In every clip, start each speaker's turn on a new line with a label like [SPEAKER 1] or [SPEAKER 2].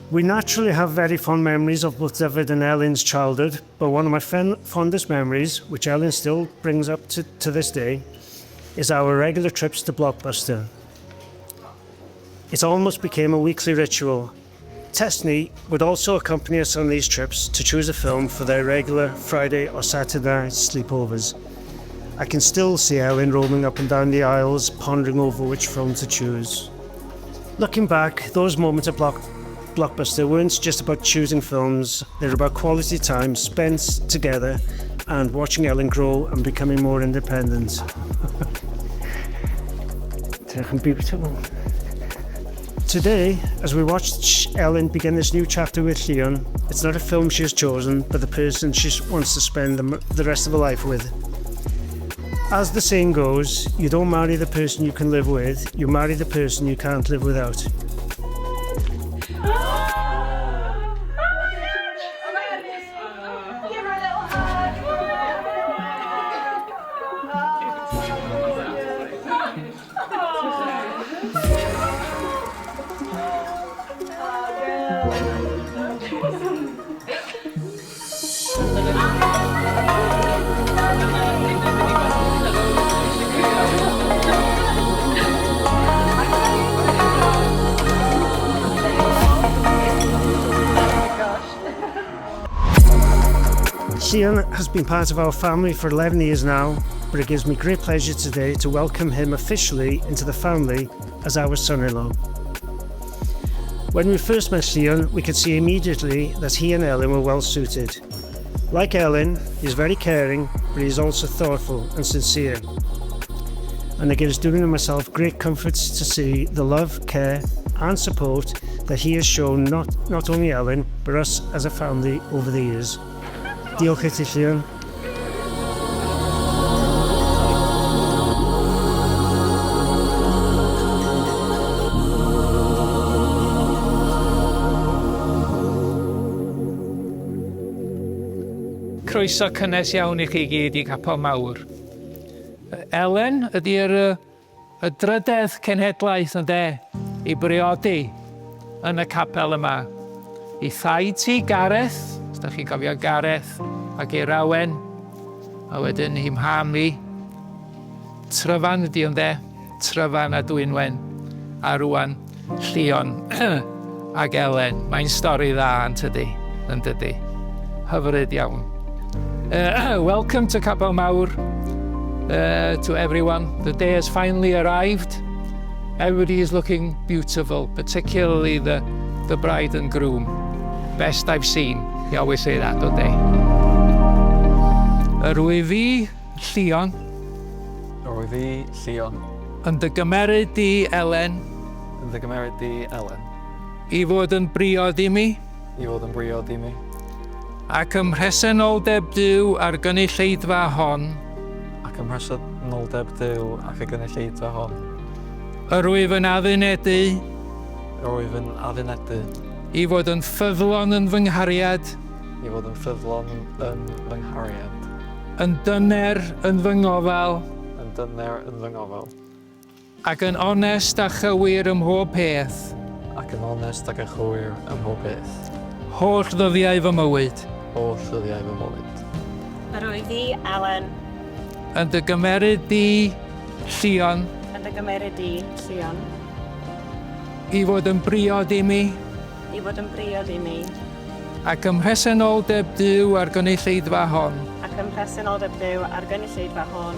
[SPEAKER 1] We naturally have very fond memories of both David and Ellen's childhood, but one of my fondest memories, which Ellen still brings up to this day, is our regular trips to Blockbuster. It almost became a weekly ritual. Tessney would also accompany us on these trips to choose a film for their regular Friday or Saturday night sleepovers. I can still see Ellen roaming up and down the aisles, pondering over which film to choose. Looking back, those moments at Blockbuster weren't just about choosing films, they're about quality time spent together and watching Ellen grow and becoming more independent. Beautiful. Today, as we watch Ellen begin this new chapter with Llion, it's not a film she has chosen, but the person she wants to spend the rest of her life with. As the saying goes, you don't marry the person you can live with, you marry the person you can't live without. Llion has been part of our family for 11 years now, but it gives me great pleasure today to welcome him officially into the family as our son-in-law. When we first met Llion, we could see immediately that he and Ellen were well suited. Like Ellen, he's very caring, but he's also thoughtful and sincere. And it gives Dwyn and myself great comfort to see the love, care and support that he has shown not only Ellen, but us as a family over the years. Diolch i ti, Llion.
[SPEAKER 2] Croeso cynnes iawn i chi gyd i Capel Mawr. Elen ydy'r drydedd cenhedlaeth ynde i briodi yn y capel yma. I thaid ti Gareth, os da chi'n cofio Gareth, ac ei rawen, a wedyn hi mham ni. Tryfan ydi ynde, Tryfan a Dwynwen, a rwan Llion ac Elen. Mae'n stori dda yn dydi. Hyfryd iawn. Welcome to Capel Mawr, to everyone. The day has finally arrived. Everybody is looking beautiful, particularly the bride and groom. Best I've seen. You always say that, don't they? Rwy fi, Llion.
[SPEAKER 3] Rwy fi, Llion.
[SPEAKER 2] Yn dy gymeryd di, Elen.
[SPEAKER 3] Yn dy gymeryd di, Elen.
[SPEAKER 2] I fod yn briod i mi.
[SPEAKER 3] I fod yn briod i mi.
[SPEAKER 2] Ac ym mhresenoldeb Duw ar gynulleidfa hon.
[SPEAKER 3] Ac ym mhresenoldeb Duw ac y gynulleidfa hon.
[SPEAKER 2] Rwyf yn addurnedu.
[SPEAKER 3] Rwyf yn addurnedu.
[SPEAKER 2] I fod yn ffyddlon yn fy nghariad.
[SPEAKER 3] I fod yn ffyddlon yn fy nghariad.
[SPEAKER 2] Yn dyner yn fy ngofal.
[SPEAKER 3] Yn dyner yn fy ngofal.
[SPEAKER 2] Ac yn onest a chywir ym mhob peth.
[SPEAKER 3] Ac yn onest ac yn chywir ym mhob peth.
[SPEAKER 2] Holl ddyddiau fy mywyd.
[SPEAKER 3] Holl ddyddiau fy mywyd.
[SPEAKER 4] Rwy fi, Elen.
[SPEAKER 2] Yn dy gymeryd di, Llion.
[SPEAKER 4] Yn dy gymeryd di, Llion.
[SPEAKER 2] I fod yn briod i mi.
[SPEAKER 4] I fod yn briod i mi.
[SPEAKER 2] Ac ym mhresenoldeb Duw ar gynulleidfa hon.
[SPEAKER 4] Ac ym mhresenoldeb Duw ar gynulleidfa hon.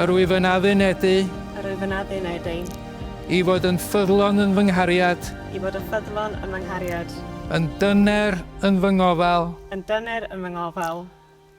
[SPEAKER 2] Rwyf yn addurnedu.
[SPEAKER 4] Rwyf yn addurnedu.
[SPEAKER 2] I fod yn ffyddlon yn fy nghariad.
[SPEAKER 4] I fod yn ffyddlon yn fy nghariad.
[SPEAKER 2] Yn dyner yn fy ngofal.
[SPEAKER 4] Yn dyner yn fy ngofal.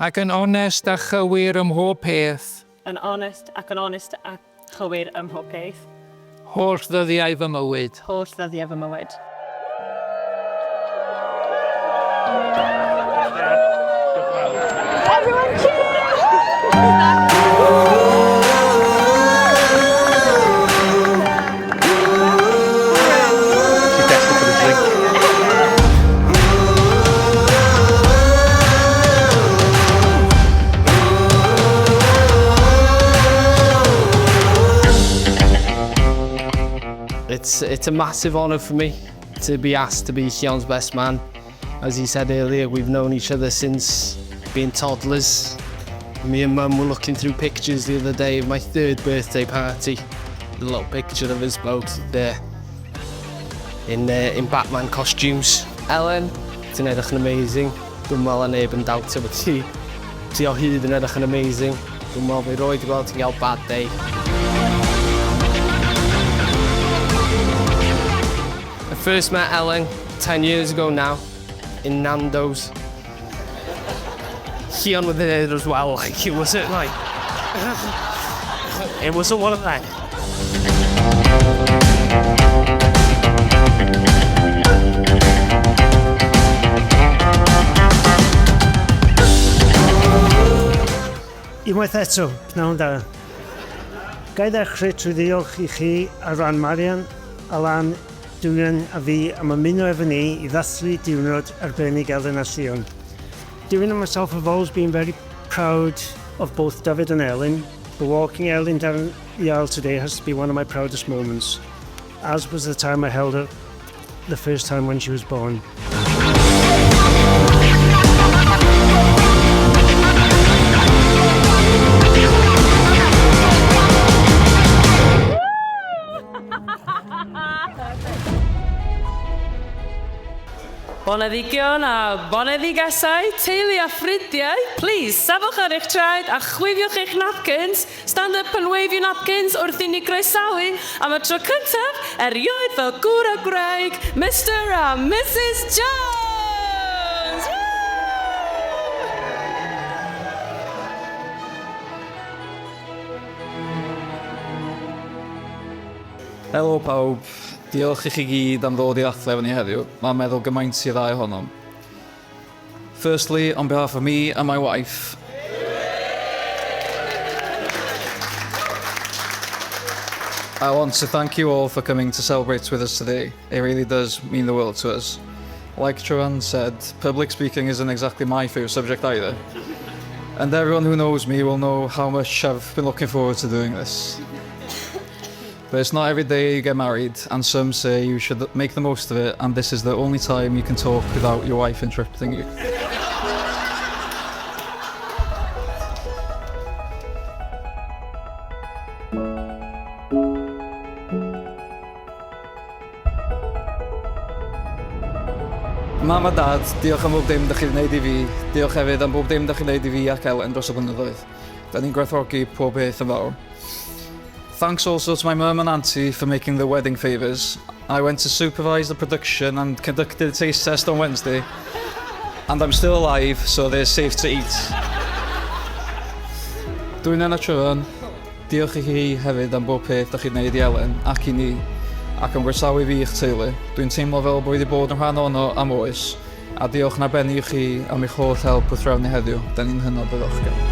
[SPEAKER 2] Ac yn onest a chywir ym mhob peth.
[SPEAKER 4] Yn onest a chywir ym mhob peth.
[SPEAKER 2] Holl ddyddiau fy mywyd.
[SPEAKER 4] Holl ddyddiau fy mywyd. Everyone cheer!
[SPEAKER 5] It's a massive honour for me to be asked to be Llion's best man. As he said earlier, we've known each other since being toddlers. Me and Mum were looking through pictures the other day of my 3rd birthday party. A little picture of us both there in Batman costumes. Elen, ti'n edrych yn amazing. Dwi'n meddwl a neb yn dawtio bod ti o hyd yn edrych yn amazing. Dwi'n meddwl fe roed i gweld ti'n gael bad day. I first met Elen 10 years ago now in Nando's. Llion was there as well, like it wasn't like it wasn't one of them.
[SPEAKER 1] Unwaith eto, pnawn da. Gai ddechrau trwy ddiolch I chi a ran Marian, Elen Llion a fi am ymuno efo ni I ddathlu diwrnod arbennig Elen Llion. Doing and myself have always been very proud of both David and Elen, but walking Elen down the aisle today has to be one of my proudest moments, as was the time I held her the first time when she was born.
[SPEAKER 6] Boneddigion a boneddigasau, teulu a ffrindiau, please, safwch ar eich traed a chwifiwch eich napkins, stand up and wave your napkins wrth I ni groesawu am y tro cyntaf, erioed fel gŵr a gwraig, Mr a Mrs Jones!
[SPEAKER 3] Helo pawb, diolch I chi gyd am ddod I athro efo ni heddiw. Mae'n meddwl gymaint I ddau ohonom. Firstly, on behalf of me and my wife, I want to thank you all for coming to celebrate with us today. It really does mean the world to us. Like Joanne said, public speaking isn't exactly my favourite subject either. And everyone who knows me will know how much I've been looking forward to doing this. But it's not every day you get married, and some say you should make the most of it, and this is the only time you can talk without your wife interrupting you. Mam a Dad, diolch am bob dim dych chi'n gwneud I fi. Diolch hefyd am bob dim dych chi'n gwneud I fi ac Elen dros y blynyddoedd. Da ni'n gwerthfawrogi pob beth yn fawr. Thanks also to my mum and auntie for making the wedding favours. I went to supervise the production and conducted a taste test on Wednesday. And I'm still alive, so they're safe to eat. Dwi'n yna tryfan. Diolch I chi hefyd am bob peth da chi'n gwneud I Elen ac I ni, ac am gwersawu fi i'ch teulu. Dwi'n teimlo fel bod wedi bod yn rhan ono am oes, a diolch yn arbennig I chi am eich holl help wrth rawn ni heddiw. Da ni'n hynod ddiolchgar.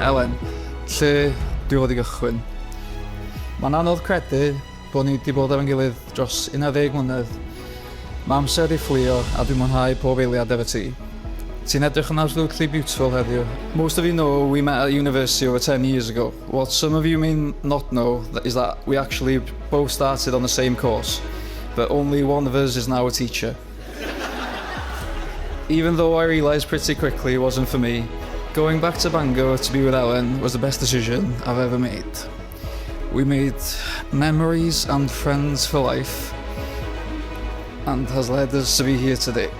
[SPEAKER 3] Elen, lle dwi fod I gychwyn? Mae'n anodd credu bod ni wedi bod efo'n gilydd dros 11 mlynedd. Mae amser I fflio a dwi'n mwynhau pob eiliad efo ti. Ti'n edrych yn absolutely beautiful heddiw. Most of you know we met at university over 10 years ago. What some of you may not know is that we actually both started on the same course, but only one of us is now a teacher. Even though I realised pretty quickly it wasn't for me, going back to Bangor to be with Elen was the best decision I've ever made. We made memories and friends for life, and has led us to be here today.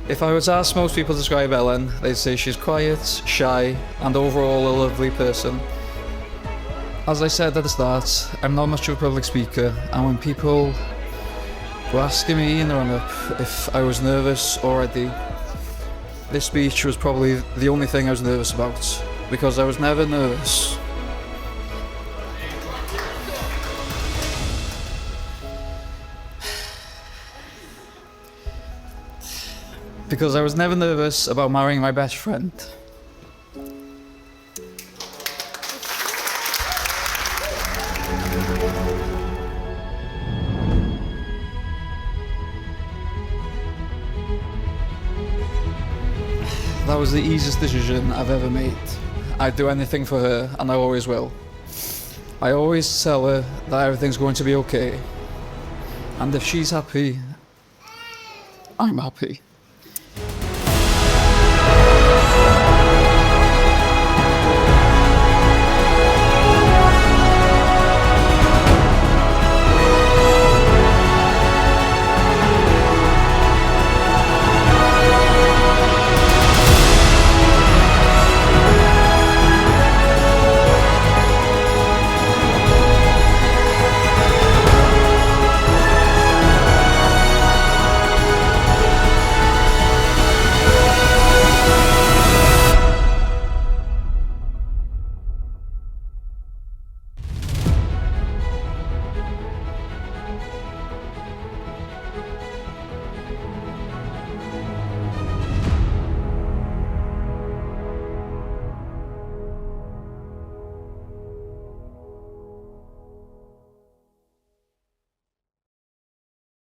[SPEAKER 3] If I were to ask most people to describe Elen, they'd say she's quiet, shy, and overall a lovely person. As I said at the start, I'm not much of a public speaker, and when people were asking me in the run-up if I was nervous already, this speech was probably the only thing I was nervous about, because I was never nervous. Because I was never nervous about marrying my best friend. That was the easiest decision I've ever made. I'd do anything for her, and I always will. I always tell her that everything's going to be okay. And if she's happy, I'm happy.